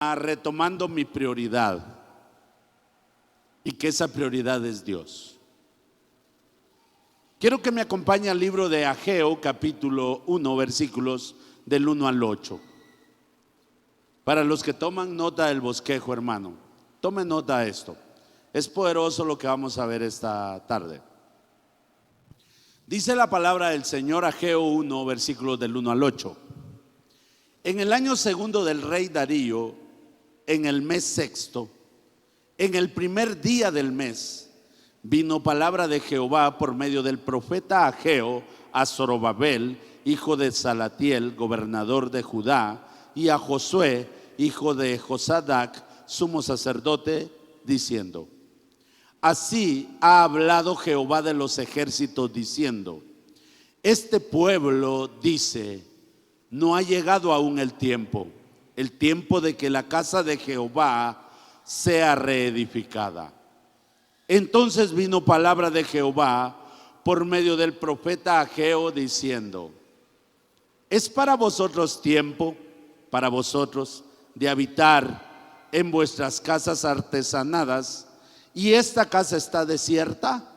retomando mi prioridad, y que esa prioridad es Dios. Quiero que me acompañe al libro de Ageo, capítulo 1, versículos del 1 al 8. Para los que toman nota del bosquejo, hermano, tomen nota de esto. Es poderoso lo que vamos a ver esta tarde. Dice la palabra del Señor, Ageo 1, versículos del 1 al 8. En el año segundo del rey Darío, en el mes sexto, en el primer día del mes, vino palabra de Jehová por medio del profeta Ageo a Zorobabel, hijo de Salatiel, gobernador de Judá, y a Josué, hijo de Josadac, sumo sacerdote, diciendo: así ha hablado Jehová de los ejércitos, diciendo: este pueblo dice, no ha llegado aún el tiempo de que la casa de Jehová sea reedificada. Entonces vino palabra de Jehová por medio del profeta Ageo, diciendo: es para vosotros tiempo, para vosotros, de habitar en vuestras casas artesanadas, y esta casa está desierta.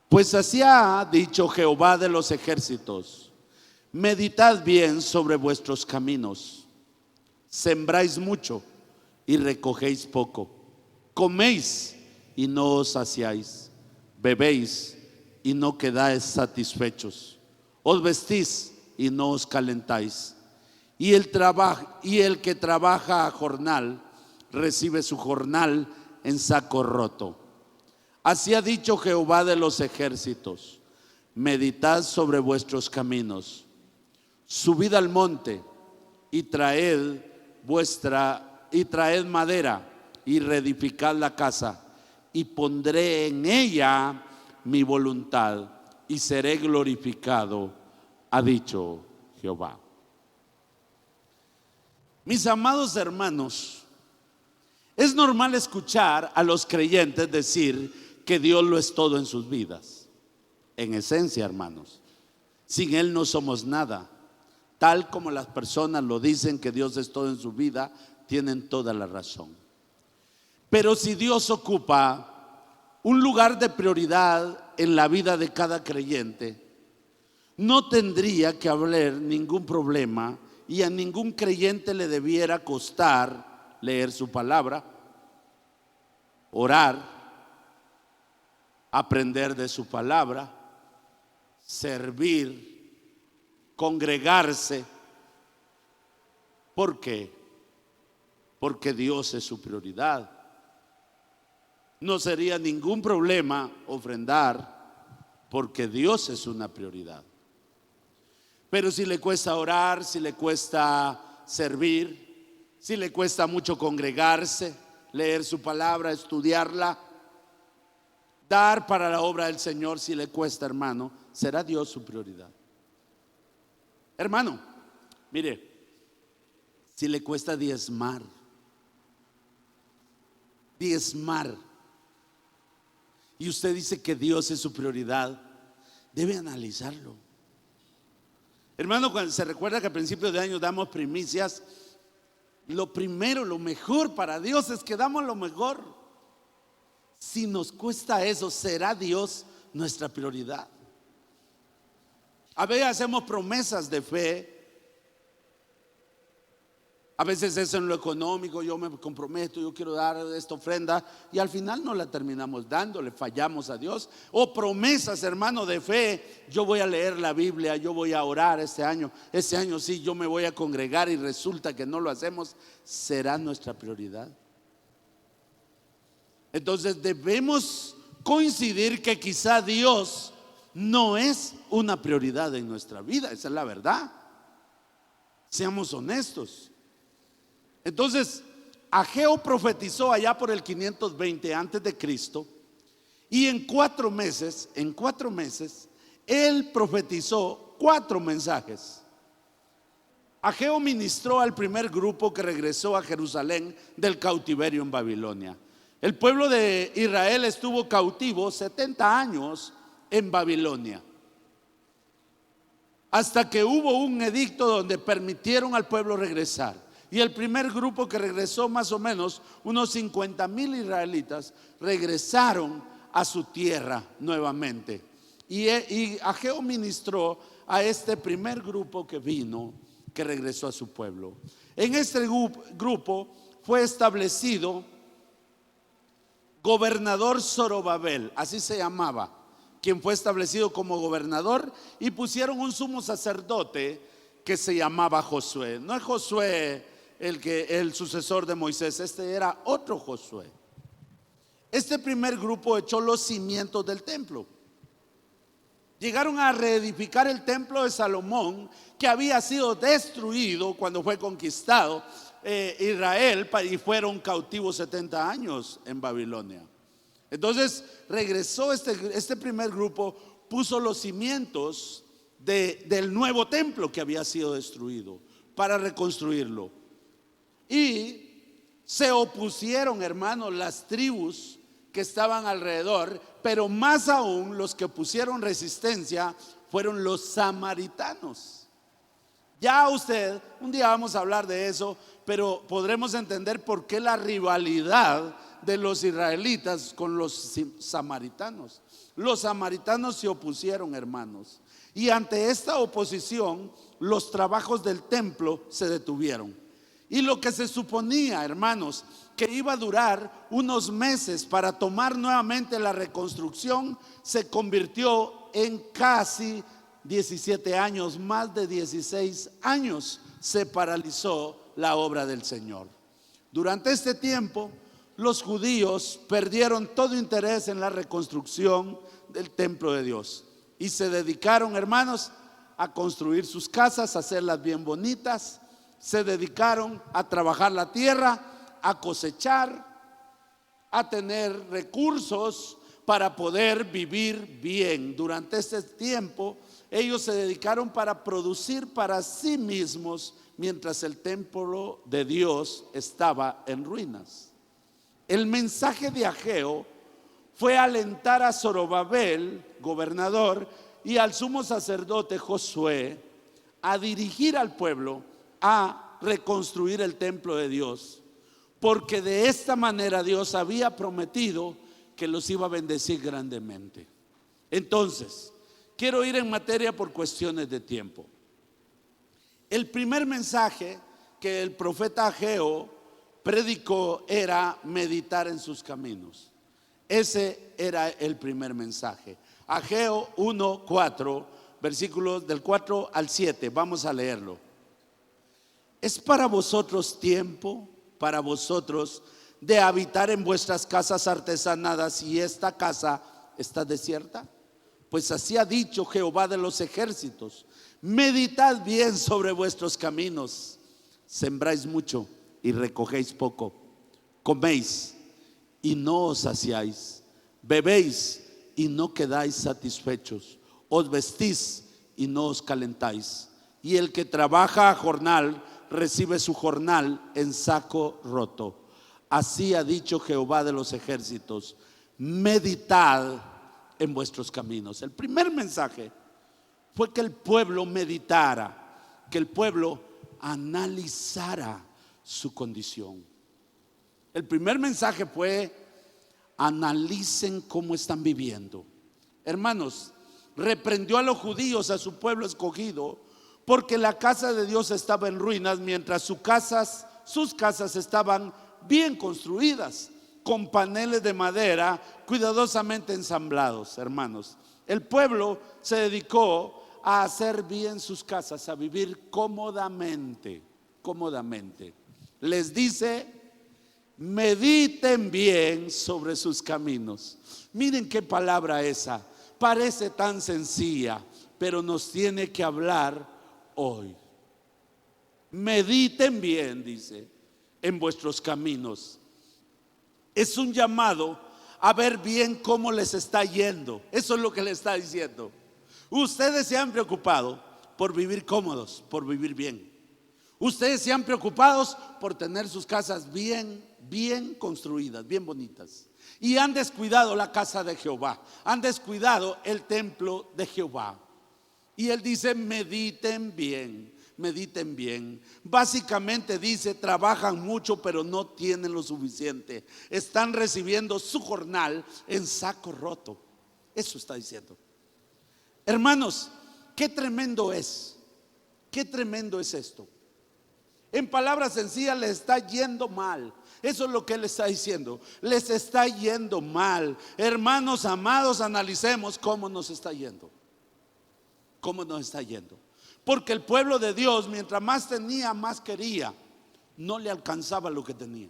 Pues así ha dicho Jehová de los ejércitos: meditad bien sobre vuestros caminos. Sembráis mucho y recogéis poco. Coméis y no os saciáis. Bebéis y no quedáis satisfechos. Os vestís y no os calentáis. Y el que trabaja a jornal recibe su jornal en saco roto. Así ha dicho Jehová de los ejércitos: meditad sobre vuestros caminos. Subid al monte y traed madera y reedificad la casa, y pondré en ella mi voluntad y seré glorificado, ha dicho Jehová. Mis amados hermanos, es normal escuchar a los creyentes decir que Dios lo es todo en sus vidas. En esencia, hermanos, sin Él no somos nada. Tal como las personas lo dicen que Dios es todo en su vida, tienen toda la razón. Pero si Dios ocupa un lugar de prioridad en la vida de cada creyente, no tendría que haber ningún problema, y a ningún creyente le debiera costar leer su palabra, orar, aprender de su palabra, servir, congregarse. ¿Por qué? Porque Dios es su prioridad. No sería ningún problema ofrendar, porque Dios es una prioridad. Pero si le cuesta orar, si le cuesta servir, si le cuesta mucho congregarse, leer su palabra, estudiarla, dar para la obra del Señor, si le cuesta, hermano, será Dios su prioridad. Hermano, mire, si le cuesta diezmar, y usted dice que Dios es su prioridad, debe analizarlo. Hermano, cuando se recuerda que a principios de año damos primicias, lo primero, lo mejor para Dios es que damos lo mejor. Si nos cuesta eso, ¿será Dios nuestra prioridad? A veces hacemos promesas de fe. A veces es en lo económico: yo me comprometo, yo quiero dar esta ofrenda, y al final no la terminamos dando, le fallamos a Dios. O promesas, hermano, de fe: yo voy a leer la Biblia, yo voy a orar este año sí, yo me voy a congregar, y resulta que no lo hacemos. ¿Será nuestra prioridad? Entonces debemos coincidir que quizá Dios no es una prioridad en nuestra vida. Esa es la verdad. Seamos honestos. Entonces, Ageo profetizó allá por el 520 antes de Cristo, y en 4 meses, él profetizó 4 mensajes. Ageo ministró al primer grupo que regresó a Jerusalén del cautiverio en Babilonia. El pueblo de Israel estuvo cautivo 70 años en Babilonia, hasta que hubo un edicto donde permitieron al pueblo regresar. Y el primer grupo que regresó, más o menos unos 50,000 israelitas, regresaron a su tierra nuevamente. Y Ageo ministró a este primer grupo que vino, que regresó a su pueblo. En este grupo fue establecido gobernador Zorobabel, así se llamaba, quien fue establecido como gobernador, y pusieron un sumo sacerdote que se llamaba Josué. No es Josué el sucesor de Moisés, este era otro Josué. Este primer grupo echó los cimientos del templo. Llegaron a reedificar el templo de Salomón, que había sido destruido cuando fue conquistado Israel, y fueron cautivos 70 años en Babilonia. Entonces regresó este primer grupo, puso los cimientos del nuevo templo que había sido destruido para reconstruirlo. Y se opusieron, hermanos, las tribus que estaban alrededor, pero más aún los que pusieron resistencia fueron los samaritanos. Ya un día vamos a hablar de eso, pero podremos entender por qué la rivalidad de los israelitas con los samaritanos. Los samaritanos se opusieron, hermanos, y ante esta oposición los trabajos del templo se detuvieron. Y lo que se suponía, hermanos, que iba a durar unos meses para tomar nuevamente la reconstrucción, se convirtió en casi 17 años, más de 16 años se paralizó la obra del Señor. Durante este tiempo, los judíos perdieron todo interés en la reconstrucción del templo de Dios y se dedicaron, hermanos, a construir sus casas, a hacerlas bien bonitas. Se dedicaron a trabajar la tierra, a cosechar, a tener recursos para poder vivir bien. Durante este tiempo ellos se dedicaron para producir para sí mismos, mientras el templo de Dios estaba en ruinas. El mensaje de Ageo fue alentar a Zorobabel, gobernador, y al sumo sacerdote Josué a dirigir al pueblo a reconstruir el templo de Dios, porque de esta manera Dios había prometido que los iba a bendecir grandemente. Entonces, quiero ir en materia por cuestiones de tiempo. El primer mensaje que el profeta Ageo predicó era meditar en sus caminos. Ese era el primer mensaje. Ageo 1:4, versículos del 4 al 7, vamos a leerlo. ¿Es para vosotros tiempo, para vosotros, de habitar en vuestras casas artesanadas y esta casa está desierta? Pues así ha dicho Jehová de los ejércitos: meditad bien sobre vuestros caminos. Sembráis mucho y recogéis poco, coméis y no os saciáis, bebéis y no quedáis satisfechos, os vestís y no os calentáis, y el que trabaja a jornal recibe su jornal en saco roto. Así ha dicho Jehová de los ejércitos: meditad en vuestros caminos. El primer mensaje fue que el pueblo meditara, que el pueblo analizara su condición. El primer mensaje fue: analicen cómo están viviendo. Hermanos, reprendió a los judíos, a su pueblo escogido, porque la casa de Dios estaba en ruinas, mientras sus casas estaban bien construidas, con paneles de madera cuidadosamente ensamblados. Hermanos, el pueblo se dedicó a hacer bien sus casas, a vivir cómodamente. Les dice: mediten bien sobre sus caminos. Miren qué palabra esa, parece tan sencilla, pero nos tiene que hablar hoy. Mediten bien, dice, en vuestros caminos. Es un llamado a ver bien cómo les está yendo. Eso es lo que le está diciendo. Ustedes se han preocupado por vivir cómodos, por vivir bien. Ustedes se han preocupado por tener sus casas bien construidas, bien bonitas, y han descuidado la casa de Jehová, han descuidado el templo de Jehová. Y él dice: mediten bien, mediten bien. Básicamente dice, trabajan mucho pero no tienen lo suficiente. Están recibiendo su jornal en saco roto. Eso está diciendo. Hermanos, qué tremendo es. Qué tremendo es esto. En palabras sencillas, les está yendo mal. Eso es lo que él está diciendo. Les está yendo mal. Hermanos amados, analicemos cómo nos está yendo. ¿Cómo nos está yendo? Porque el pueblo de Dios, mientras más tenía, más quería. No le alcanzaba lo que tenía.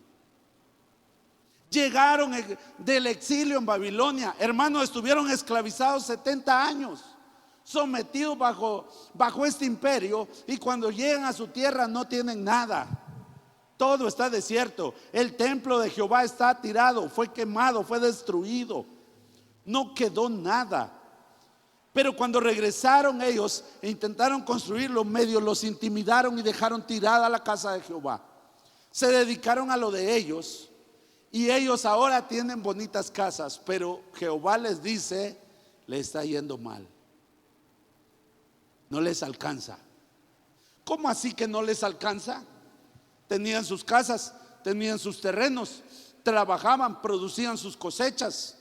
Llegaron del exilio en Babilonia. Hermanos, estuvieron esclavizados 70 años. Sometidos bajo este imperio. Y cuando llegan a su tierra no tienen nada. Todo está desierto. El templo de Jehová está tirado, fue quemado, fue destruido. No quedó nada. Pero cuando regresaron ellos e intentaron construirlo, medio los intimidaron y dejaron tirada la casa de Jehová. Se dedicaron a lo de ellos y ellos ahora tienen bonitas casas, pero Jehová les dice, le está yendo mal. No les alcanza. ¿Cómo así que no les alcanza? Tenían sus casas, tenían sus terrenos, trabajaban, producían sus cosechas.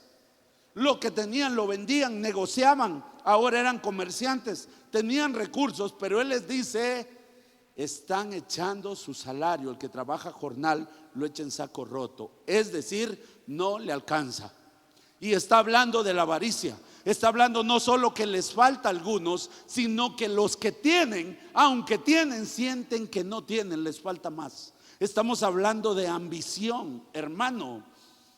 Lo que tenían lo vendían, negociaban. Ahora eran comerciantes, tenían recursos, pero él les dice, están echando su salario. El que trabaja jornal lo echa en saco roto. Es decir, no le alcanza. Y está hablando de la avaricia. Está hablando no solo que les falta a algunos, sino que los que tienen, aunque tienen, sienten que no tienen, les falta más. Estamos hablando de ambición, hermano.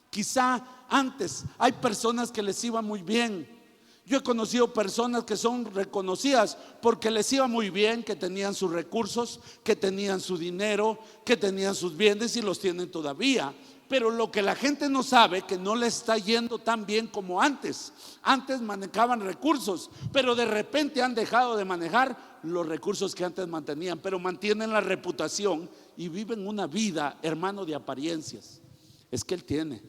Quizá antes hay personas que les iba muy bien. Yo he conocido personas que son reconocidas porque les iba muy bien, que tenían sus recursos, que tenían su dinero, que tenían sus bienes y los tienen todavía. Pero lo que la gente no sabe, que no les está yendo tan bien como antes. Antes manejaban recursos, pero de repente han dejado de manejar los recursos que antes mantenían, pero mantienen la reputación y viven una vida, hermano, de apariencias. Es que él tiene.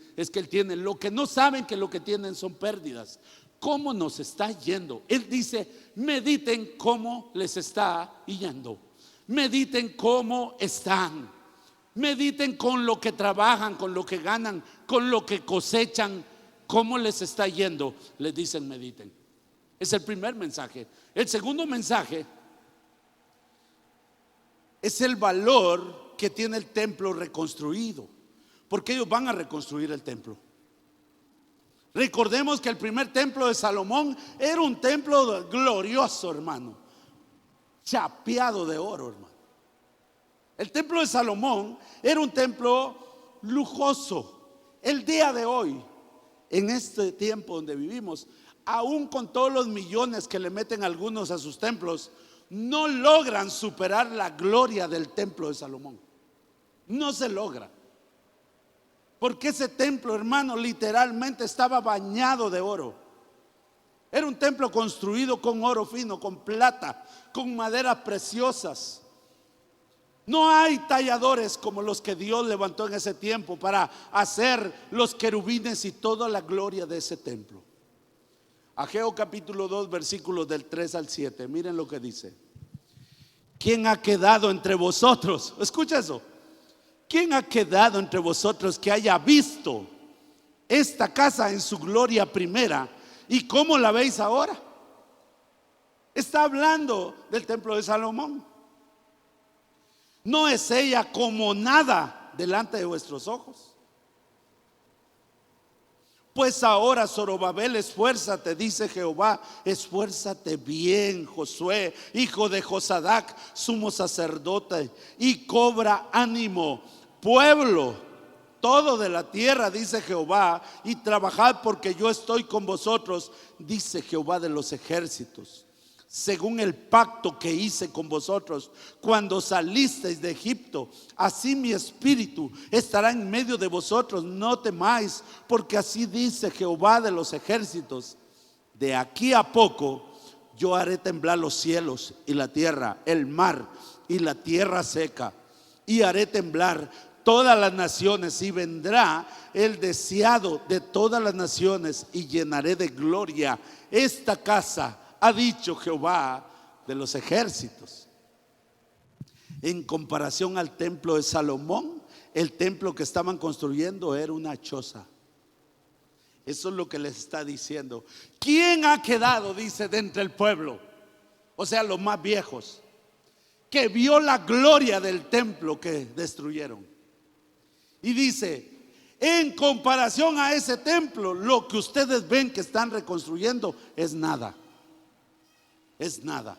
Lo que no saben que lo que tienen son pérdidas. ¿Cómo nos está yendo? Él dice, mediten cómo les está yendo. Mediten cómo están. Mediten con lo que trabajan, con lo que ganan, con lo que cosechan. ¿Cómo les está yendo? Les dicen mediten. Es el primer mensaje. El segundo mensaje es el valor que tiene el templo reconstruido, porque ellos van a reconstruir el templo. Recordemos que el primer templo de Salomón era un templo glorioso, hermano, chapeado de oro, hermano. El templo de Salomón era un templo lujoso. El día de hoy, en este tiempo donde vivimos, aún con todos los millones que le meten algunos a sus templos, no logran superar la gloria del templo de Salomón. No se logra. Porque ese templo, hermano, literalmente estaba bañado de oro. Era un templo construido con oro fino, con plata, con maderas preciosas. No hay talladores como los que Dios levantó en ese tiempo para hacer los querubines y toda la gloria de ese templo. Ageo capítulo 2, versículos del 3 al 7. Miren lo que dice. ¿Quién ha quedado entre vosotros? Escucha eso. ¿Quién ha quedado entre vosotros que haya visto esta casa en su gloria primera? ¿Y cómo la veis ahora? Está hablando del templo de Salomón. ¿No es ella como nada delante de vuestros ojos? Pues ahora, Zorobabel, esfuérzate, dice Jehová, esfuérzate bien, Josué, hijo de Josadac, sumo sacerdote, y cobra ánimo, pueblo todo de la tierra, dice Jehová, y trabajad porque yo estoy con vosotros, dice Jehová de los ejércitos. Según el pacto que hice con vosotros cuando salisteis de Egipto, así mi espíritu estará en medio de vosotros. No temáis, porque así dice Jehová de los ejércitos: de aquí a poco yo haré temblar los cielos y la tierra, el mar y la tierra seca, y haré temblar todas las naciones, y vendrá el deseado de todas las naciones, y llenaré de gloria esta casa, ha dicho Jehová de los ejércitos. En comparación al templo de Salomón, el templo que estaban construyendo era una choza. Eso es lo que les está diciendo. ¿Quién ha quedado, dice, de entre el pueblo? O sea, los más viejos, que vio la gloria del templo que destruyeron. Y dice, en comparación a ese templo, lo que ustedes ven que están reconstruyendo es nada. Es nada.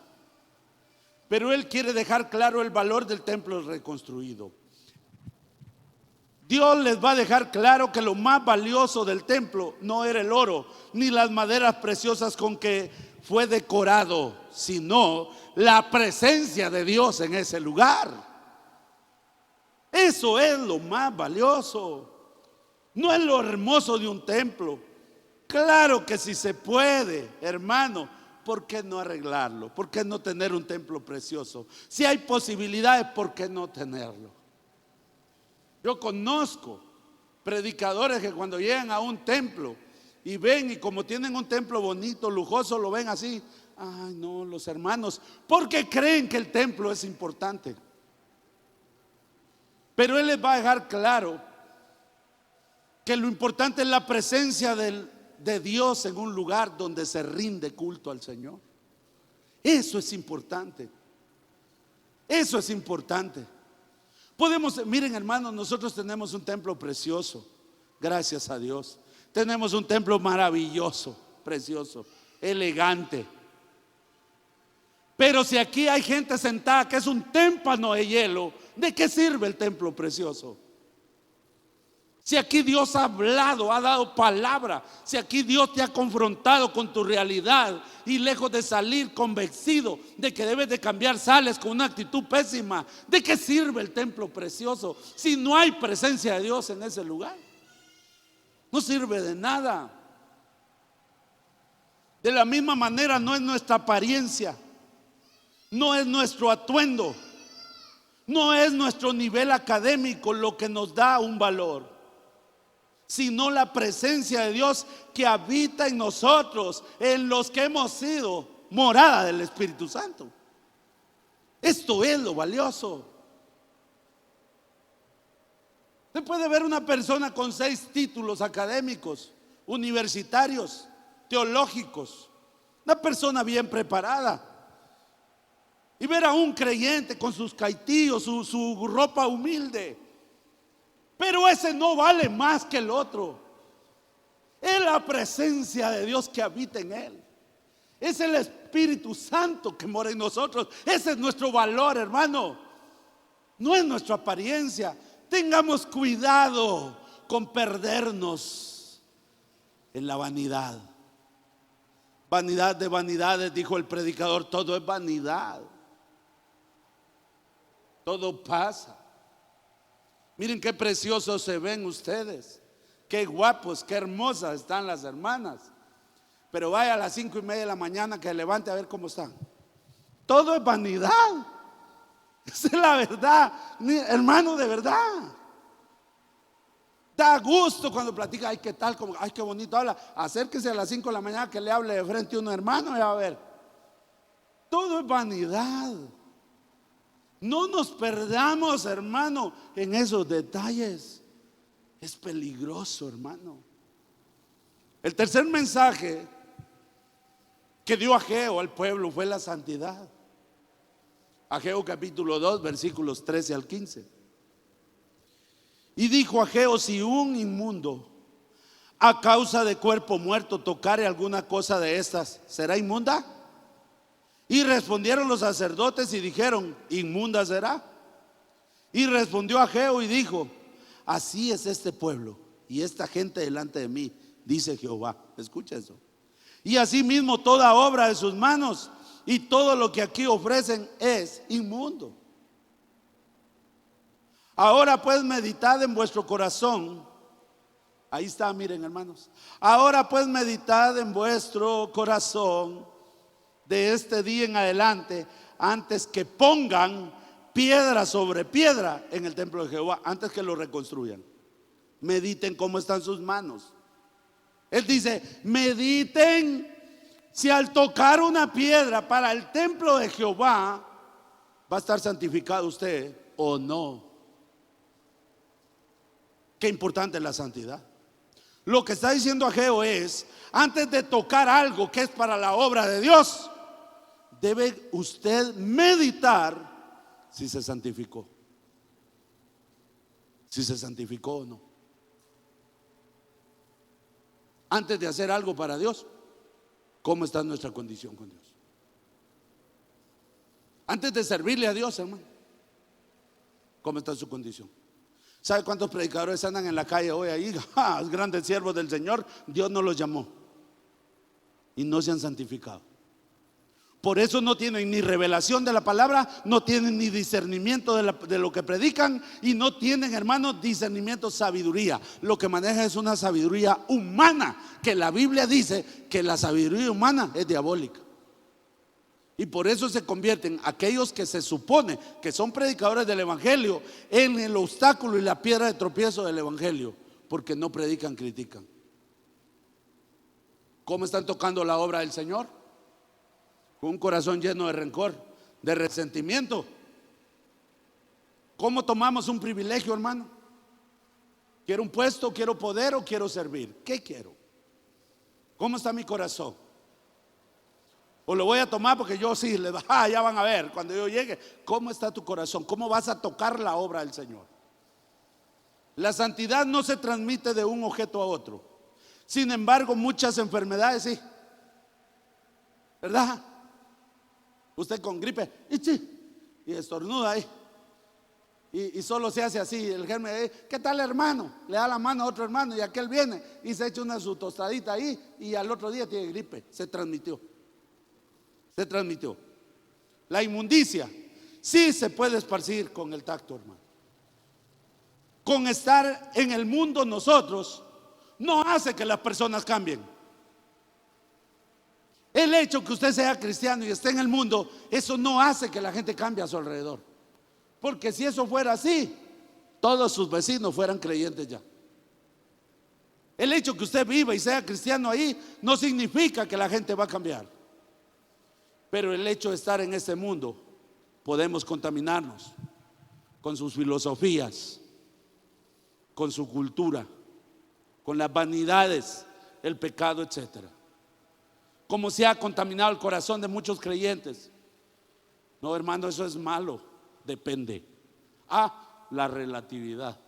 Pero él quiere dejar claro el valor del templo reconstruido. Dios les va a dejar claro que lo más valioso del templo no era el oro, ni las maderas preciosas con que fue decorado, sino la presencia de Dios en ese lugar. Eso es lo más valioso. No es lo hermoso de un templo. Claro que si se puede, hermano, ¿por qué no arreglarlo? ¿Por qué no tener un templo precioso? Si hay posibilidades, ¿por qué no tenerlo? Yo conozco predicadores que cuando llegan a un templo y ven, y como tienen un templo bonito, lujoso, lo ven así. Ay, no, los hermanos, porque creen que el templo es importante. Pero él les va a dejar claro que lo importante es la presencia de Dios en un lugar donde se rinde culto al Señor. Eso es importante. Eso es importante. Miren, hermanos, nosotros tenemos un templo precioso, gracias a Dios. Tenemos un templo maravilloso, precioso, elegante. Pero si aquí hay gente sentada que es un témpano de hielo, ¿de qué sirve el templo precioso? Si aquí Dios ha hablado, ha dado palabra, si aquí Dios te ha confrontado con tu realidad y lejos de salir convencido de que debes de cambiar, sales con una actitud pésima, ¿de qué sirve el templo precioso si no hay presencia de Dios en ese lugar? No sirve de nada. De la misma manera no es nuestra apariencia, no es nuestro atuendo, no es nuestro nivel académico lo que nos da un valor, sino la presencia de Dios que habita en nosotros, en los que hemos sido morada del Espíritu Santo. Esto es lo valioso. Usted puede ver una persona con 6 títulos académicos, universitarios, teológicos, una persona bien preparada, y ver a un creyente con sus caitíos, su ropa humilde. Pero ese no vale más que el otro. Es la presencia de Dios que habita en él. Es el Espíritu Santo que mora en nosotros. Ese es nuestro valor, hermano. No es nuestra apariencia. Tengamos cuidado con perdernos en la vanidad. Vanidad de vanidades, dijo el predicador, todo es vanidad. Todo pasa. Miren qué preciosos se ven ustedes, qué guapos, qué hermosas están las hermanas. Pero vaya a las 5:30 de la mañana, que levante a ver cómo están. Todo es vanidad. Esa es la verdad, hermano, de verdad. Da gusto cuando platica, ay, qué tal, ay, qué bonito habla. Acérquese a las 5 de la mañana que le hable de frente a un hermano y va a ver. Todo es vanidad. No nos perdamos, hermano, en esos detalles. Es peligroso, hermano. El tercer mensaje que dio Ageo al pueblo fue la santidad. Ageo capítulo 2, versículos 13 al 15. Y dijo Ageo: si un inmundo a causa de cuerpo muerto tocare alguna cosa de estas, ¿será inmunda? Y respondieron los sacerdotes y dijeron: inmunda será. Y respondió Ageo y dijo: así es este pueblo y esta gente delante de mí, dice Jehová. Escucha eso. Y asimismo toda obra de sus manos y todo lo que aquí ofrecen es inmundo. Ahora pues meditad en vuestro corazón. Ahí está, miren, hermanos. Ahora pues meditad en vuestro corazón de este día en adelante, antes que pongan piedra sobre piedra en el templo de Jehová, antes que lo reconstruyan. Mediten cómo están sus manos. Él dice: mediten si al tocar una piedra para el templo de Jehová ¿Va a estar santificado usted o no? Qué importante es la santidad. Lo que está diciendo Ageo es: antes de tocar algo que es para la obra de Dios, debe usted meditar si se santificó. Si se santificó o no. Antes de hacer algo para Dios, ¿cómo está nuestra condición con Dios? Antes de servirle a Dios, hermano, ¿cómo está su condición? ¿Sabe cuántos predicadores andan en la calle hoy ahí? Grandes siervos del Señor, Dios no los llamó y no se han santificado. Por eso no tienen ni revelación de la palabra, no tienen ni discernimiento de lo que predican, y no tienen, hermanos, discernimiento, sabiduría. Lo que maneja es una sabiduría humana, que la Biblia dice que la sabiduría humana es diabólica. Y por eso se convierten aquellos que se supone que son predicadores del evangelio en el obstáculo y la piedra de tropiezo del evangelio, porque no predican, critican. ¿Cómo están tocando la obra del Señor? Con un corazón lleno de rencor, de resentimiento. ¿Cómo tomamos un privilegio, hermano? ¿Quiero un puesto, quiero poder o quiero servir? ¿Qué quiero? ¿Cómo está mi corazón? O lo voy a tomar porque yo sí, ya van a ver cuando yo llegue. ¿Cómo está tu corazón? ¿Cómo vas a tocar la obra del Señor? La santidad no se transmite de un objeto a otro. Sin embargo, muchas enfermedades sí, ¿verdad? Usted con gripe y estornuda ahí, y solo se hace así. El germen, ¿qué tal, hermano? Le da la mano a otro hermano y aquel viene y se echa su tostadita ahí, y al otro día tiene gripe. Se transmitió. La inmundicia sí se puede esparcir con el tacto, hermano. Con estar en el mundo nosotros no hace que las personas cambien. El hecho que usted sea cristiano y esté en el mundo, eso no hace que la gente cambie a su alrededor. Porque si eso fuera así, todos sus vecinos fueran creyentes ya. El hecho que usted viva y sea cristiano ahí no significa que la gente va a cambiar. Pero el hecho de estar en este mundo, podemos contaminarnos con sus filosofías, con su cultura, con las vanidades, el pecado, etcétera. Como se ha contaminado el corazón de muchos creyentes. No, hermano, eso es malo. Depende. La relatividad.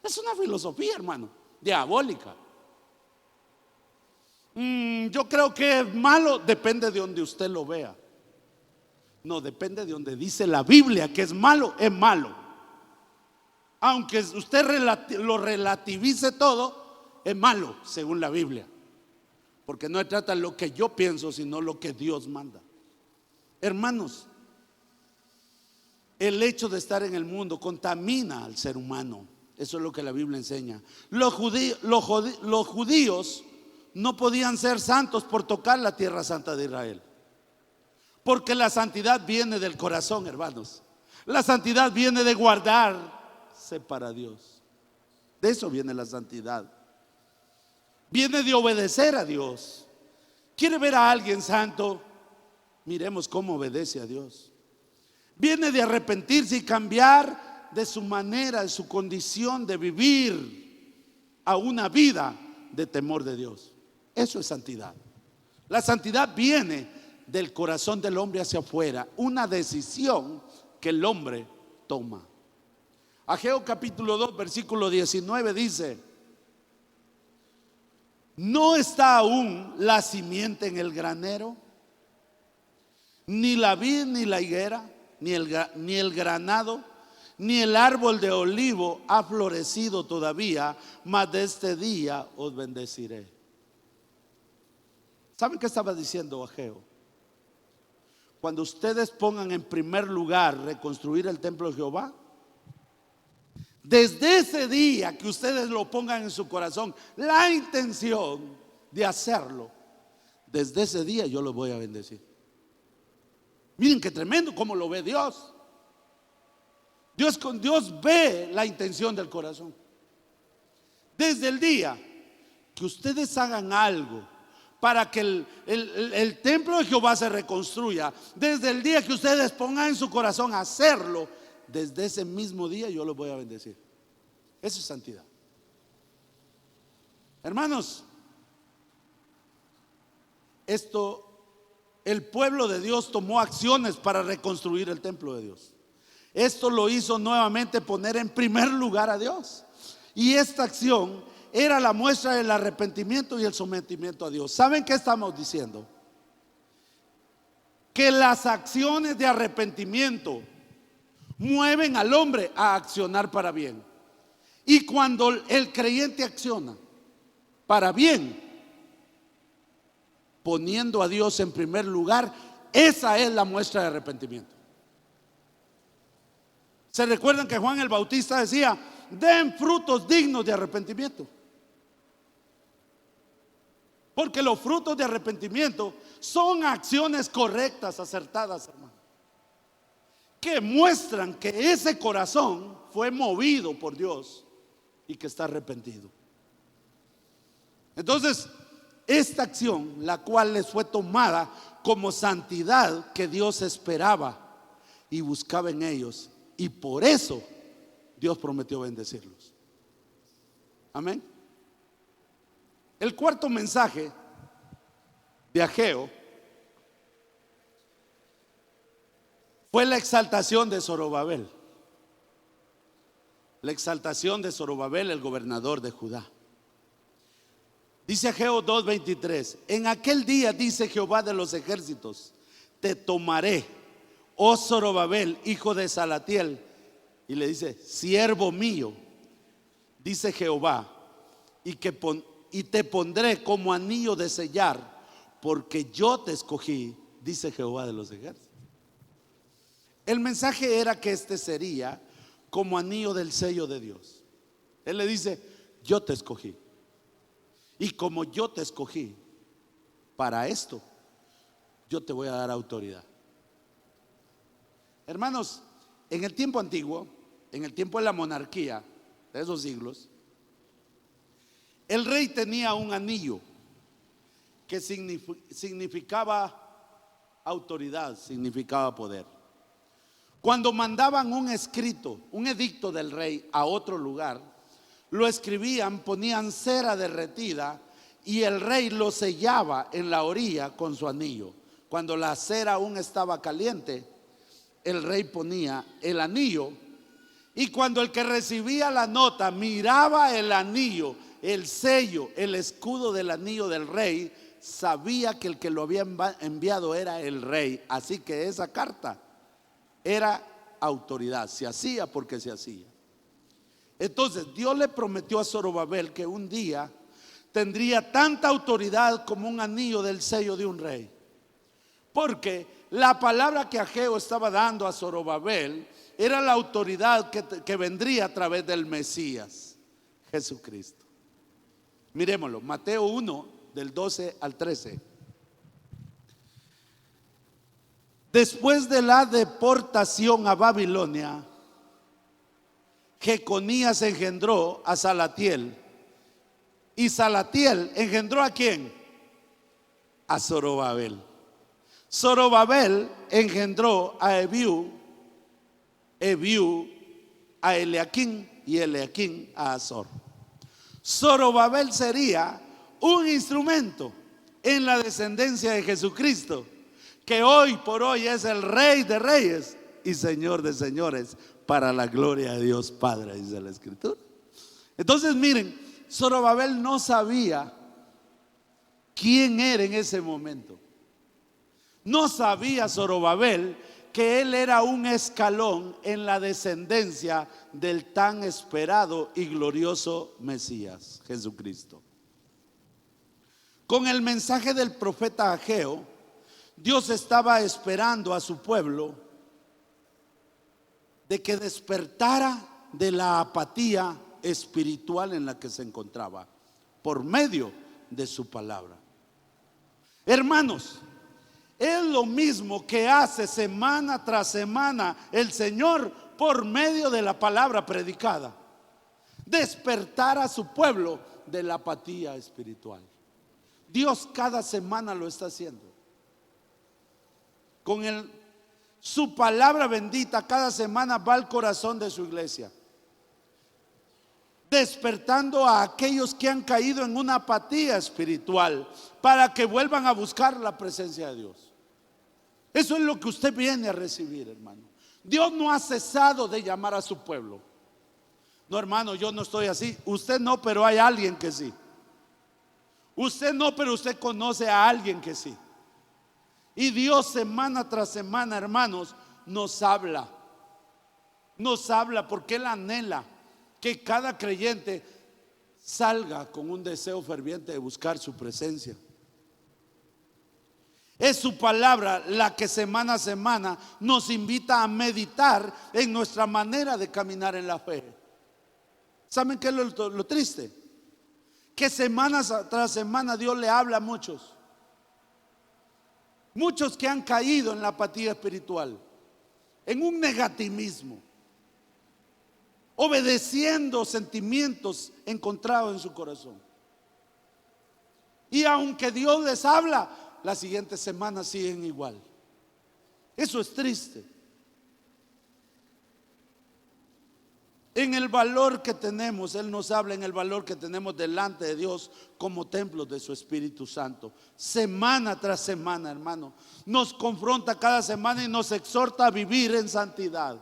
Es una filosofía, hermano, diabólica. Yo creo que es malo. Depende de donde usted lo vea. No, depende de donde dice la Biblia que es malo, es malo. Aunque usted lo relativice todo, es malo según la Biblia. Porque no se trata de lo que yo pienso, sino lo que Dios manda. Hermanos, el hecho de estar en el mundo contamina al ser humano. Eso es lo que la Biblia enseña. Los judíos no podían ser santos por tocar la tierra santa de Israel. Porque la santidad viene del corazón, hermanos. La santidad viene de guardarse para Dios. De eso viene la santidad. Viene de obedecer a Dios. ¿Quiere ver a alguien santo? Miremos cómo obedece a Dios. Viene de arrepentirse y cambiar de su manera, de su condición de vivir a una vida de temor de Dios. Eso es santidad. La santidad viene del corazón del hombre hacia afuera, una decisión que el hombre toma. Ageo capítulo 2 versículo 19 dice: ¿no está aún la simiente en el granero? Ni la vid, ni la higuera, ni el granado, ni el árbol de olivo ha florecido todavía, mas de este día os bendeciré. ¿Saben qué estaba diciendo Ageo? Cuando ustedes pongan en primer lugar reconstruir el templo de Jehová, desde ese día que ustedes lo pongan en su corazón, la intención de hacerlo, desde ese día yo los voy a bendecir. Miren qué tremendo cómo lo ve Dios. Dios ve la intención del corazón. Desde el día que ustedes hagan algo para que el templo de Jehová se reconstruya, desde el día que ustedes pongan en su corazón hacerlo, desde ese mismo día yo los voy a bendecir. Eso es santidad. Hermanos, el pueblo de Dios tomó acciones para reconstruir el templo de Dios. Esto lo hizo nuevamente poner en primer lugar a Dios. Y esta acción era la muestra del arrepentimiento y el sometimiento a Dios. ¿Saben qué estamos diciendo? Que las acciones de arrepentimiento mueven al hombre a accionar para bien. Y cuando el creyente acciona para bien, poniendo a Dios en primer lugar, esa es la muestra de arrepentimiento. ¿Se recuerdan que Juan el Bautista decía: den frutos dignos de arrepentimiento? Porque los frutos de arrepentimiento son acciones correctas, acertadas, hermano, que muestran que ese corazón fue movido por Dios y que está arrepentido. Entonces, esta acción, la cual les fue tomada como santidad que Dios esperaba y buscaba en ellos, y por eso Dios prometió bendecirlos. Amén. El cuarto mensaje de Ageo fue la exaltación de Zorobabel. La exaltación de Zorobabel, el gobernador de Judá. Dice Ageo 2:23: en aquel día, dice Jehová de los ejércitos, te tomaré, oh Zorobabel, hijo de Salatiel. Y le dice: siervo mío, dice Jehová, y te pondré como anillo de sellar, porque yo te escogí, dice Jehová de los ejércitos. El mensaje era que este sería como anillo del sello de Dios. Él le dice: yo te escogí, y como yo te escogí para esto, yo te voy a dar autoridad. Hermanos, en el tiempo antiguo, en el tiempo de la monarquía de esos siglos, el rey tenía un anillo que significaba autoridad, significaba poder. Cuando mandaban un escrito, un edicto del rey a otro lugar, lo escribían, ponían cera derretida y el rey lo sellaba en la orilla con su anillo. Cuando la cera aún estaba caliente, el rey ponía el anillo, y cuando el que recibía la nota miraba el anillo, el sello, el escudo del anillo del rey, sabía que el que lo había enviado era el rey. Así que esa carta era autoridad, se hacía porque se hacía. Entonces Dios le prometió a Zorobabel que un día tendría tanta autoridad como un anillo del sello de un rey, porque la palabra que Ageo estaba dando a Zorobabel era la autoridad que vendría a través del Mesías, Jesucristo. Miremoslo, Mateo 1, del 12 al 13. Después de la deportación a Babilonia, Jeconías engendró a Salatiel, y Salatiel engendró ¿a quién? A Zorobabel. Zorobabel engendró a Ebiú a Eliaquín, y Eliaquín a Azor. Zorobabel sería un instrumento en la descendencia de Jesucristo, que hoy por hoy es el Rey de Reyes y Señor de Señores, para la gloria de Dios Padre, dice la Escritura. Entonces miren, Zorobabel no sabía quién era en ese momento. No sabía Zorobabel que él era un escalón en la descendencia del tan esperado y glorioso Mesías, Jesucristo. Con el mensaje del profeta Ageo, Dios estaba esperando a su pueblo de que despertara de la apatía espiritual en la que se encontraba por medio de su palabra. Hermanos, es lo mismo que hace semana tras semana el Señor por medio de la palabra predicada: despertar a su pueblo de la apatía espiritual. Dios cada semana lo está haciendo. Su palabra bendita cada semana va al corazón de su iglesia, despertando a aquellos que han caído en una apatía espiritual para que vuelvan a buscar la presencia de Dios. Eso es lo que usted viene a recibir, hermano. Dios no ha cesado de llamar a su pueblo. No, hermano, yo no estoy así. Usted no, pero hay alguien que sí. Usted no, pero usted conoce a alguien que sí. Y Dios semana tras semana, hermanos, nos habla. Nos habla porque Él anhela que cada creyente salga con un deseo ferviente de buscar su presencia. Es su palabra la que semana a semana nos invita a meditar en nuestra manera de caminar en la fe. ¿Saben qué es lo triste? Que semana tras semana Dios le habla a muchos. Muchos que han caído en la apatía espiritual, en un negativismo, obedeciendo sentimientos encontrados en su corazón. Y aunque Dios les habla, la siguiente semana siguen igual. Eso es triste. En el valor que tenemos, Él nos habla en el valor que tenemos delante de Dios como templos de su Espíritu Santo. Semana tras semana, hermano, nos confronta cada semana y nos exhorta a vivir en santidad.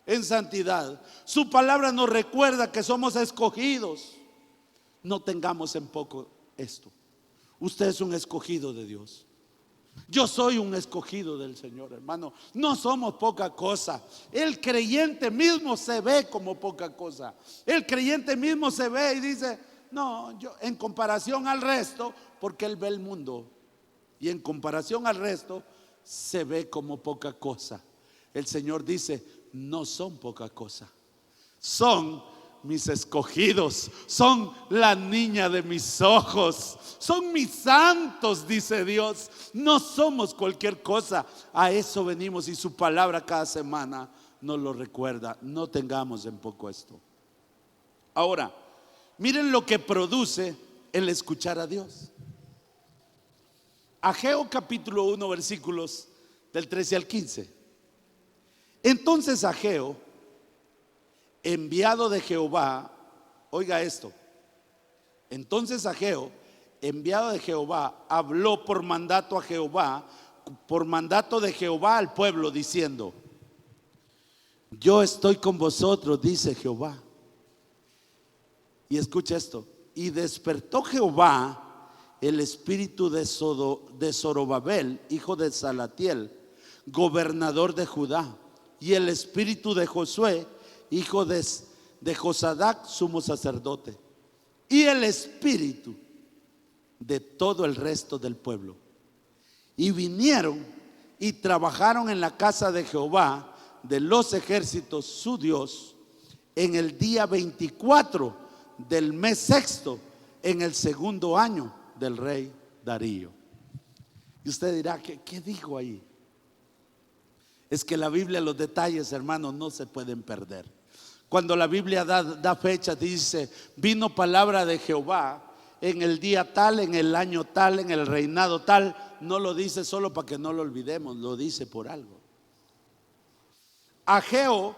En santidad. Su palabra nos recuerda que somos escogidos. No tengamos en poco esto. Usted es un escogido de Dios. Yo soy un escogido del Señor, hermano. No somos poca cosa. El creyente mismo se ve como poca cosa. El creyente mismo se ve y dice: no, yo en comparación al resto, porque Él ve el mundo, y en comparación al resto se ve como poca cosa. El Señor dice: no son poca cosa. Son mis escogidos, son la niña de mis ojos, son mis santos, dice Dios. No somos cualquier cosa. A eso venimos y su palabra cada semana nos lo recuerda. No tengamos en poco esto. Ahora, miren lo que produce el escuchar a Dios. Ageo capítulo 1 versículos del 13 al 15. Entonces Ageo, enviado de Jehová, oiga esto. Entonces Ageo, enviado de Jehová, habló por mandato a Jehová, por mandato de Jehová al pueblo, diciendo: yo estoy con vosotros, dice Jehová. Y escucha esto: y despertó Jehová el espíritu de Zorobabel, hijo de Salatiel, gobernador de Judá, y el espíritu de Josué, hijo de Josadac, sumo sacerdote, y el espíritu de todo el resto del pueblo. Y vinieron y trabajaron en la casa de Jehová de los ejércitos, su Dios, en el día 24 del mes sexto, en el segundo año del rey Darío. Y usted dirá: ¿qué dijo ahí? Es que la Biblia, los detalles, hermanos, no se pueden perder. Cuando la Biblia da fecha, dice: vino palabra de Jehová en el día tal, en el año tal, en el reinado tal. No lo dice solo para que no lo olvidemos, lo dice por algo. Ageo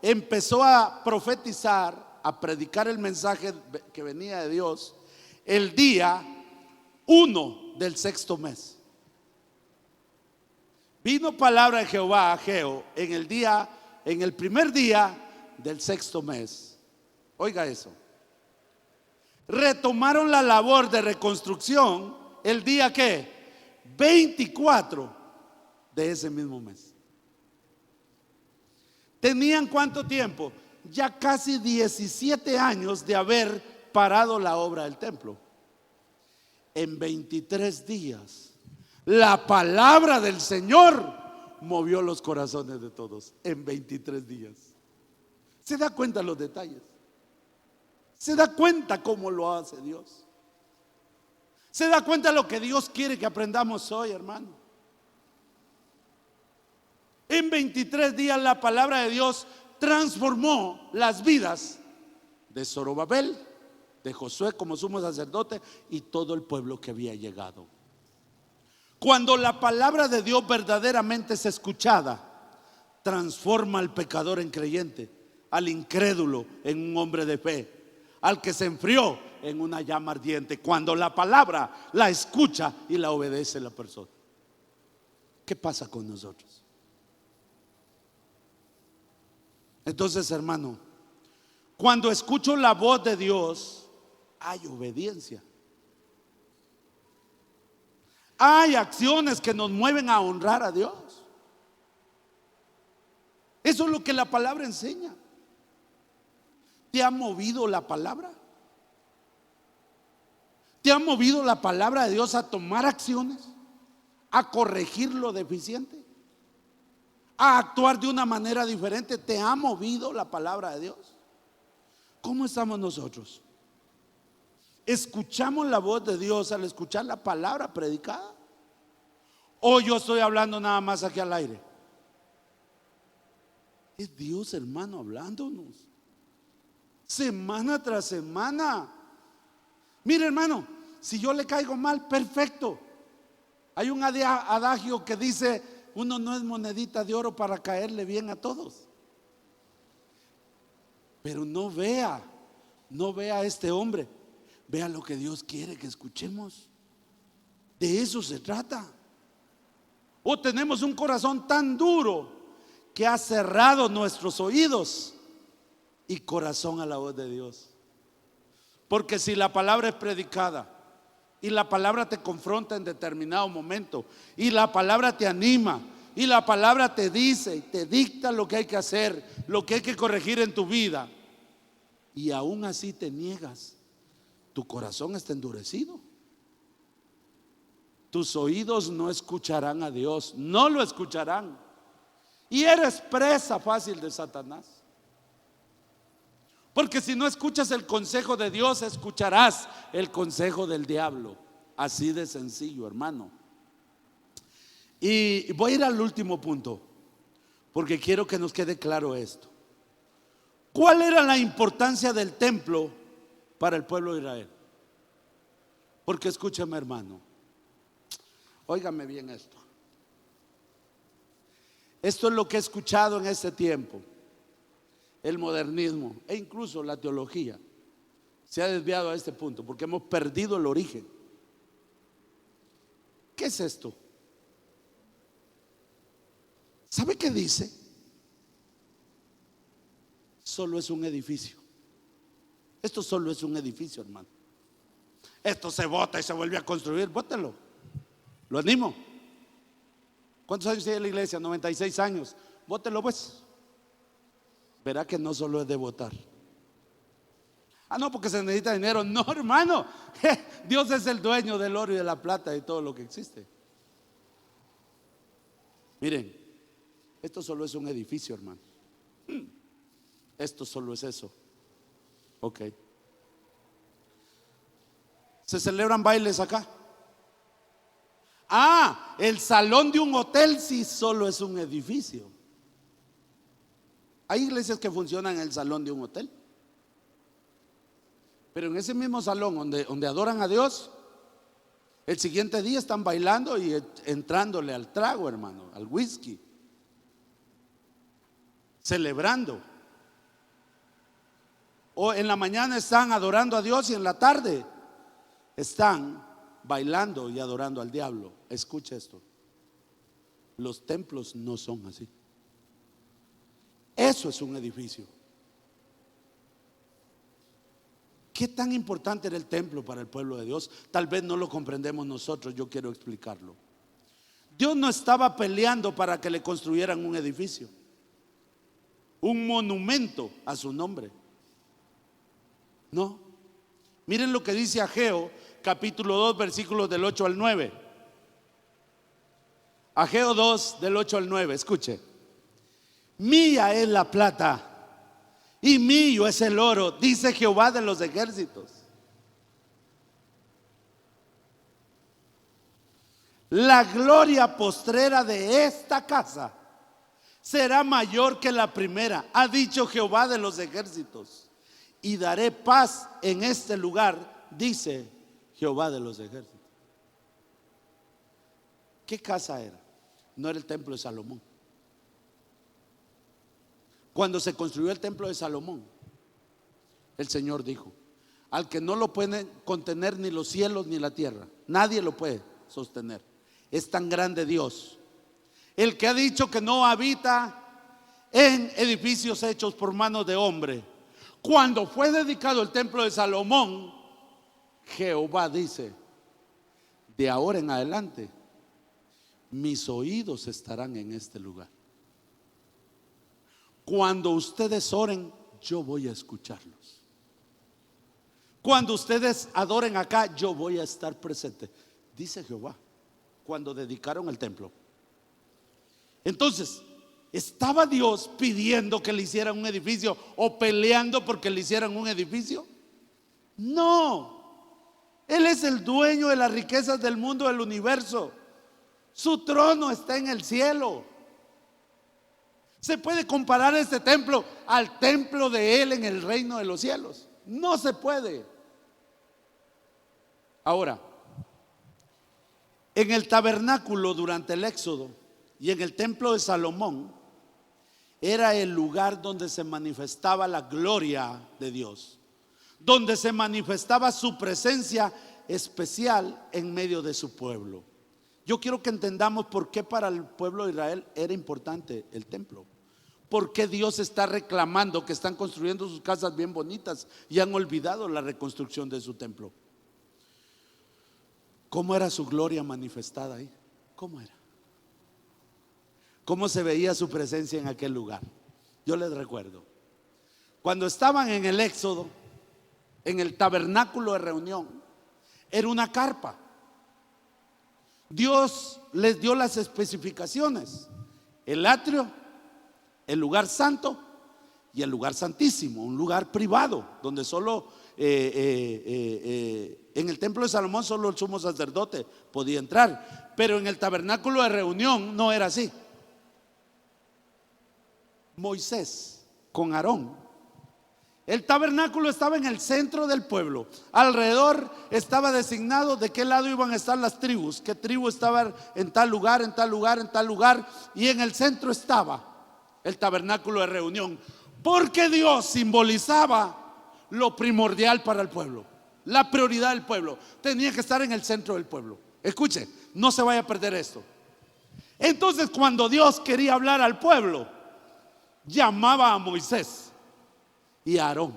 empezó a profetizar, a predicar el mensaje que venía de Dios el día 1 del sexto mes. Vino palabra de Jehová a Ageo en el primer día del sexto mes. Oiga eso. Retomaron la labor de reconstrucción el día ¿qué? 24 de ese mismo mes. ¿Tenían cuánto tiempo? Ya casi 17 años de haber parado la obra del templo. En 23 días la palabra del Señor movió los corazones de todos. En 23 días. ¿Se da cuenta los detalles? ¿Se da cuenta cómo lo hace Dios? ¿Se da cuenta lo que Dios quiere que aprendamos hoy, hermano? En 23 días la palabra de Dios transformó las vidas de Zorobabel, de Josué como sumo sacerdote y todo el pueblo que había llegado. Cuando la palabra de Dios verdaderamente es escuchada, transforma al pecador en creyente, al incrédulo en un hombre de fe, al que se enfrió en una llama ardiente. Cuando la palabra la escucha y la obedece la persona. ¿Qué pasa con nosotros? Entonces, hermano, cuando escucho la voz de Dios, hay obediencia. Hay acciones que nos mueven a honrar a Dios. Eso es lo que la palabra enseña. ¿Te ha movido la palabra? ¿Te ha movido la palabra de Dios a tomar acciones? ¿A corregir lo deficiente? ¿A actuar de una manera diferente? ¿Te ha movido la palabra de Dios? ¿Cómo estamos nosotros? ¿Escuchamos la voz de Dios al escuchar la palabra predicada? ¿O yo estoy hablando nada más aquí al aire? Es Dios, hermano, hablándonos semana tras semana. Mire, hermano, si yo le caigo mal, perfecto. Hay un adagio que dice: uno no es monedita de oro para caerle bien a todos. Pero no vea a este hombre, vea lo que Dios quiere que escuchemos. De eso se trata. O tenemos un corazón tan duro que ha cerrado nuestros oídos y corazón a la voz de Dios. Porque si la palabra es predicada y la palabra te confronta en determinado momento y la palabra te anima y la palabra te dice y te dicta lo que hay que hacer, lo que hay que corregir en tu vida, y aún así te niegas, tu corazón está endurecido. Tus oídos no escucharán a Dios, no lo escucharán. Y eres presa fácil de Satanás. Porque si no escuchas el consejo de Dios, escucharás el consejo del diablo. Así de sencillo, hermano. Y voy a ir al último punto, porque quiero que nos quede claro esto. ¿Cuál era la importancia del templo para el pueblo de Israel? Porque escúchame, hermano, óigame bien esto. Esto es lo que he escuchado en este tiempo. El modernismo e incluso la teología se ha desviado a este punto porque hemos perdido el origen. ¿Qué es esto? ¿Sabe qué dice? Solo es un edificio. Esto solo es un edificio, hermano. Esto se bota y se vuelve a construir. Bótelo. Lo animo. ¿Cuántos años tiene la iglesia? 96 años. Bótelo pues. Verá que no solo es de votar. Ah, no, porque se necesita dinero. No, hermano. Dios es el dueño del oro y de la plata y todo lo que existe. Miren, esto solo es un edificio, hermano. Esto solo es eso. Ok. ¿Se celebran bailes acá? Ah, el salón de un hotel sí solo es un edificio. Hay iglesias que funcionan en el salón de un hotel, pero en ese mismo salón donde adoran a Dios, el siguiente día están bailando y entrándole al trago, hermano, al whisky, celebrando. O en la mañana están adorando a Dios y en la tarde están bailando y adorando al diablo. Escucha esto: los templos no son así. Eso es un edificio. ¿Qué tan importante era el templo para el pueblo de Dios? Tal vez no lo comprendemos nosotros, yo quiero explicarlo. Dios no estaba peleando para que le construyeran un edificio, un monumento a su nombre. No. Miren lo que dice Ageo, capítulo 2, versículos del 8 al 9. Ageo 2, del 8 al 9, escuche. Mía es la plata y mío es el oro, dice Jehová de los ejércitos. La gloria postrera de esta casa será mayor que la primera, ha dicho Jehová de los ejércitos. y daré paz en este lugar, dice Jehová de los ejércitos. ¿Qué casa era? No era el templo de Salomón. Cuando se construyó el templo de Salomón, el Señor dijo: al que no lo pueden contener ni los cielos ni la tierra, nadie lo puede sostener. Es tan grande Dios, el que ha dicho que no habita en edificios hechos por manos de hombre. Cuando fue dedicado el templo de Salomón, Jehová dice: de ahora en adelante mis oídos estarán en este lugar. Cuando ustedes oren, yo voy a escucharlos. Cuando ustedes adoren acá, yo voy a estar presente, dice Jehová. Cuando dedicaron el templo, entonces, ¿estaba Dios pidiendo que le hicieran un edificio o peleando porque le hicieran un edificio? No. Él es el dueño de las riquezas del mundo, del universo. Su trono está en el cielo. ¿Se puede comparar este templo al templo de Él en el reino de los cielos? No se puede. Ahora, en el tabernáculo durante el Éxodo y en el templo de Salomón, era el lugar donde se manifestaba la gloria de Dios, donde se manifestaba su presencia especial en medio de su pueblo. Yo quiero que entendamos por qué para el pueblo de Israel era importante el templo. ¿Por qué Dios está reclamando que están construyendo sus casas bien bonitas y han olvidado la reconstrucción de su templo? ¿Cómo era su gloria manifestada ahí? ¿Cómo era? ¿Cómo se veía su presencia en aquel lugar? Yo les recuerdo, cuando estaban en el Éxodo, en el tabernáculo de reunión, era una carpa. Dios les dio las especificaciones: el atrio, el lugar santo y el lugar santísimo, un lugar privado donde solo en el templo de Salomón solo el sumo sacerdote podía entrar, pero en el tabernáculo de reunión no era así. Moisés con Aarón, el tabernáculo estaba en el centro del pueblo. Alrededor estaba designado de qué lado iban a estar las tribus, qué tribu estaba en tal lugar, en tal lugar, en tal lugar. Y en el centro estaba el tabernáculo de reunión, porque Dios simbolizaba lo primordial para el pueblo. La prioridad del pueblo tenía que estar en el centro del pueblo. Escuche, no se vaya a perder esto. Entonces, cuando Dios quería hablar al pueblo, llamaba a Moisés y a Aarón,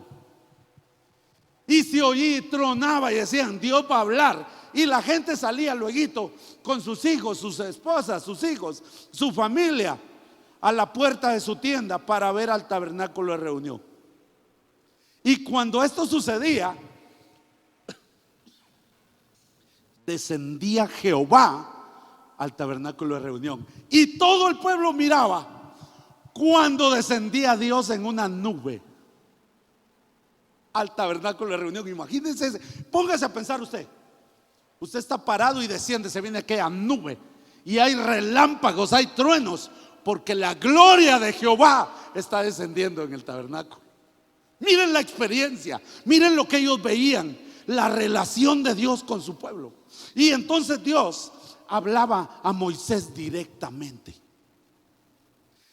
y se oía y tronaba y decían: Dios va a hablar. Y la gente salía luego con sus hijos, sus esposas, sus hijos, su familia a la puerta de su tienda para ver al tabernáculo de reunión. Y cuando esto sucedía, descendía Jehová al tabernáculo de reunión, y todo el pueblo miraba cuando descendía Dios en una nube al tabernáculo de reunión. Imagínense, póngase a pensar usted está parado y desciende, se viene aquella nube y hay relámpagos, hay truenos, porque la gloria de Jehová está descendiendo en el tabernáculo. Miren la experiencia, miren lo que ellos veían, la relación de Dios con su pueblo. Y entonces Dios hablaba a Moisés directamente,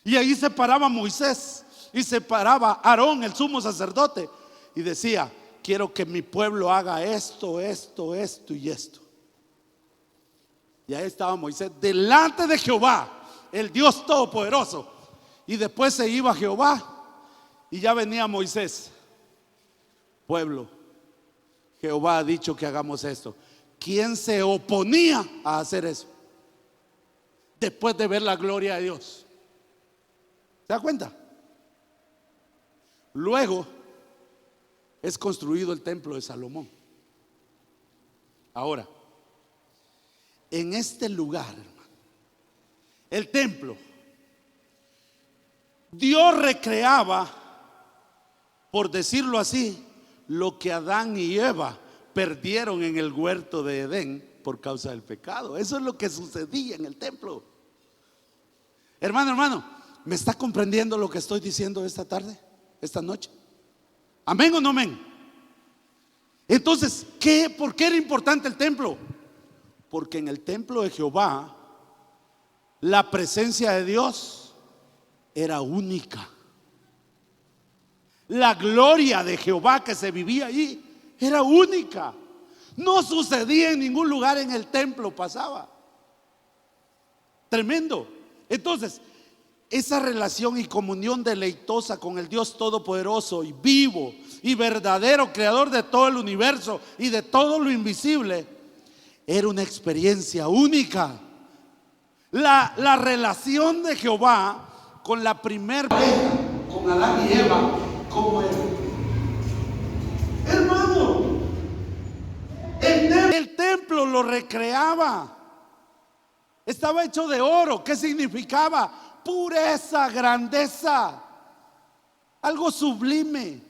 y ahí se paraba Moisés y se paraba Aarón, el sumo sacerdote, y decía: quiero que mi pueblo haga esto, esto, esto y esto. Y ahí estaba Moisés delante de Jehová, el Dios todopoderoso. Y después se iba Jehová y ya venía Moisés: pueblo, Jehová ha dicho que hagamos esto. ¿Quién se oponía a hacer eso? Después de ver la gloria de Dios. ¿Se da cuenta? Luego es construido el templo de Salomón. Ahora, en este lugar, hermano, el templo, Dios recreaba, por decirlo así, lo que Adán y Eva perdieron en el huerto de Edén por causa del pecado. Eso es lo que sucedía en el templo. Hermano, ¿me está comprendiendo lo que estoy diciendo esta tarde, esta noche? ¿Amén o no amén? Entonces, ¿por qué era importante el templo? Porque en el templo de Jehová la presencia de Dios era única. La gloria de Jehová que se vivía ahí era única. No sucedía en ningún lugar, en el templo pasaba. Tremendo. Entonces, esa relación y comunión deleitosa con el Dios todopoderoso y vivo y verdadero, creador de todo el universo y de todo lo invisible, era una experiencia única. La relación de Jehová con la primera pareja, con Adán y Eva, ¿cómo era? Hermano, el templo lo recreaba. Estaba hecho de oro. ¿Qué significaba? Pureza, grandeza, algo sublime.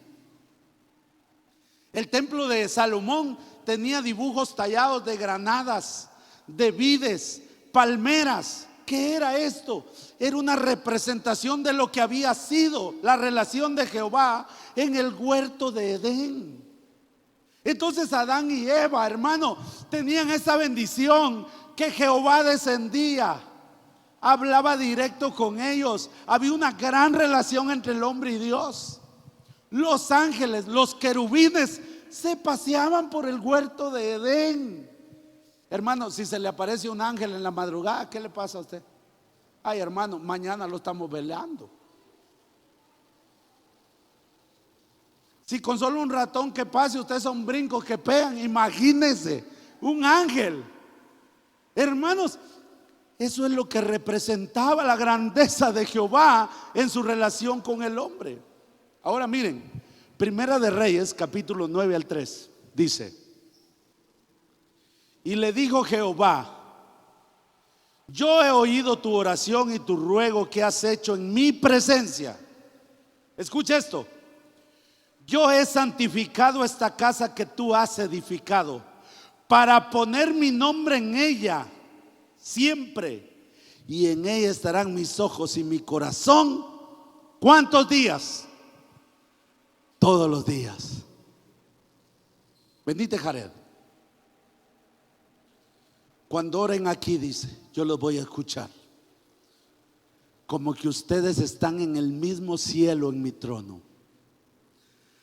El templo de Salomón tenía dibujos tallados de granadas, de vides, palmeras. ¿Qué era esto? Era una representación de lo que había sido la relación de Jehová en el huerto de Edén. Entonces Adán y Eva, hermano, tenían esa bendición que Jehová descendía, hablaba directo con ellos. Había una gran relación entre el hombre y Dios. Los ángeles, los querubines se paseaban por el huerto de Edén. Hermano, si se le aparece un ángel en la madrugada, ¿qué le pasa a usted? Ay, hermano, mañana lo estamos velando. Si con solo un ratón que pase usted son brincos que pegan, imagínese un ángel. Hermanos, eso es lo que representaba la grandeza de Jehová en su relación con el hombre. Ahora miren, Primera de Reyes, capítulo 9 al 3, dice: y le dijo Jehová: yo he oído tu oración y tu ruego que has hecho en mi presencia. Escucha esto: yo he santificado esta casa que tú has edificado para poner mi nombre en ella siempre, y en ella estarán mis ojos y mi corazón. ¿Cuántos días? Todos los días. Bendite Jared. Cuando oren aquí, dice, yo los voy a escuchar, como que ustedes están en el mismo cielo, en mi trono.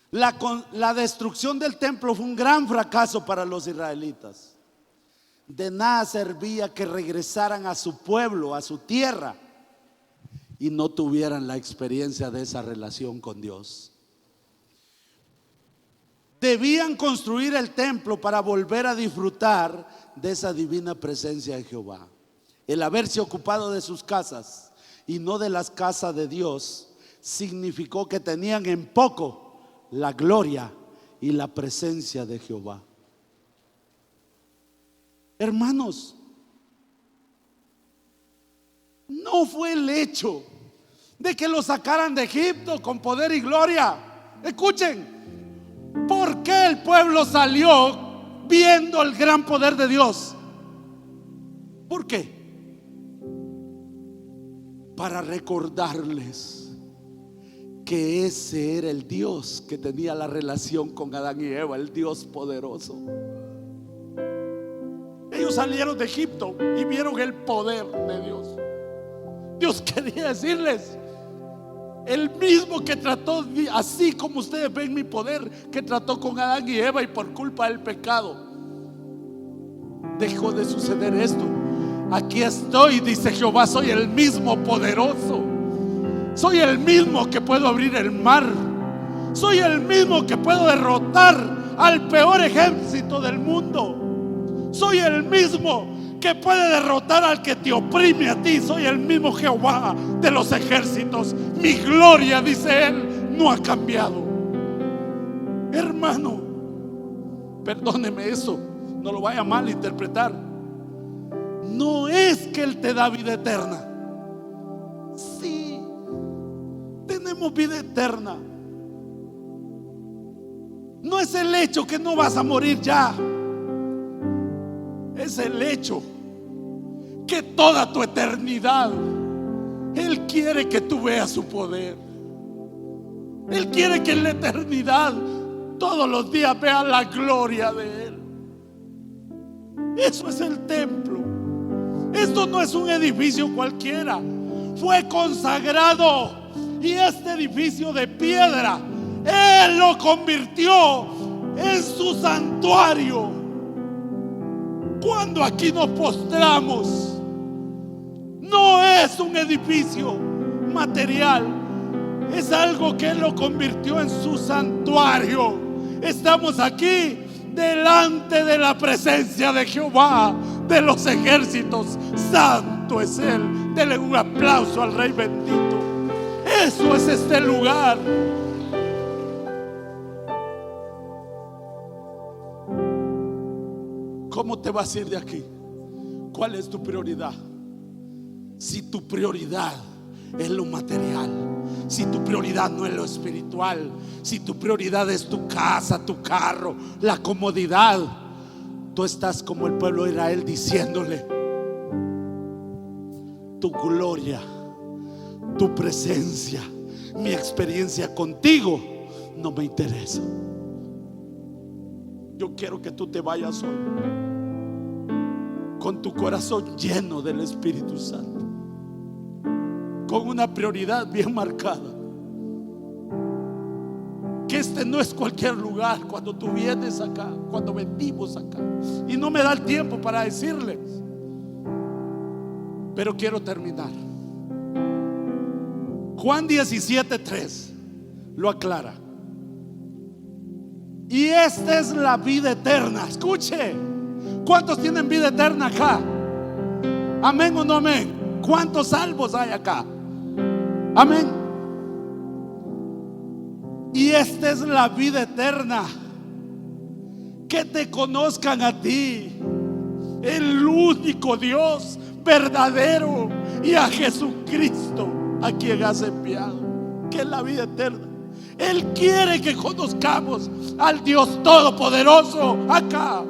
La destrucción del templo fue un gran fracaso para los israelitas. De nada servía que regresaran a su pueblo, a su tierra, y no tuvieran la experiencia de esa relación con Dios. Debían construir el templo para volver a disfrutar de esa divina presencia de Jehová. El haberse ocupado de sus casas y no de las casas de Dios significó que tenían en poco la gloria y la presencia de Jehová. Hermanos, no fue el hecho de que lo sacaran de Egipto con poder y gloria. Escuchen, ¿por qué el pueblo salió viendo el gran poder de Dios? ¿Por qué? Para recordarles que ese era el Dios que tenía la relación con Adán y Eva, el Dios poderoso. Ellos salieron de Egipto y vieron el poder de Dios. Dios quería decirles: el mismo que trató, así como ustedes ven mi poder, que trató con Adán y Eva, y por culpa del pecado dejó de suceder esto. Aquí estoy, dice Jehová, soy el mismo poderoso. Soy el mismo que puedo abrir el mar. Soy el mismo que puedo derrotar al peor ejército del mundo. Soy el mismo que puede derrotar al que te oprime a ti. Soy el mismo Jehová de los ejércitos. Mi gloria, dice él, no ha cambiado. Hermano, perdóneme eso, no lo vaya a malinterpretar. No es que él te da vida eterna. Sí, tenemos vida eterna. No es el hecho que no vas a morir ya. Es el hecho que toda tu eternidad Él quiere que tú veas su poder. Él quiere que en la eternidad todos los días vean la gloria de Él. Eso es el templo. Esto no es un edificio cualquiera. Fue consagrado. Y este edificio de piedra, Él lo convirtió en su santuario. Cuando aquí nos postramos, no es un edificio material, es algo que Él lo convirtió en su santuario. Estamos aquí delante de la presencia de Jehová de los ejércitos. Santo es Él. Denle un aplauso al Rey bendito. Eso es este lugar. ¿Cómo te vas a ir de aquí? ¿Cuál es tu prioridad? Si tu prioridad es lo material, si tu prioridad no es lo espiritual, si tu prioridad es tu casa, tu carro, la comodidad, tú estás como el pueblo de Israel diciéndole: tu gloria, tu presencia, mi experiencia contigo no me interesa. Yo quiero que tú te vayas hoy con tu corazón lleno del Espíritu Santo, con una prioridad bien marcada. Que este no es cualquier lugar. Cuando tú vienes acá, cuando venimos acá, y no me da el tiempo para decirles, pero quiero terminar. Juan 17:3 lo aclara. Y esta es la vida eterna. Escuche, ¿cuántos tienen vida eterna acá? ¿Amén o no amén? ¿Cuántos salvos hay acá? Amén. Y esta es la vida eterna, que te conozcan a ti, el único Dios verdadero, y a Jesucristo a quien has enviado. Que es la vida eterna. Él quiere que conozcamos al Dios Todopoderoso acá.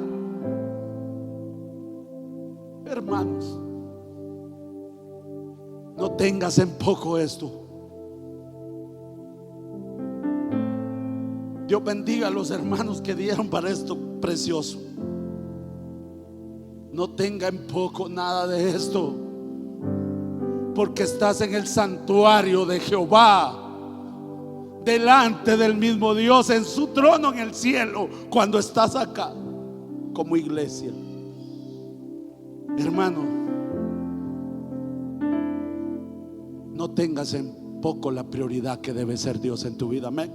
Hermanos, no tengas en poco esto. Dios bendiga a los hermanos que dieron para esto precioso. No tenga en poco nada de esto, porque estás en el santuario de Jehová, delante del mismo Dios, en su trono en el cielo, cuando estás acá como iglesia. Hermano, no tengas en poco la prioridad que debe ser Dios en tu vida. Amén.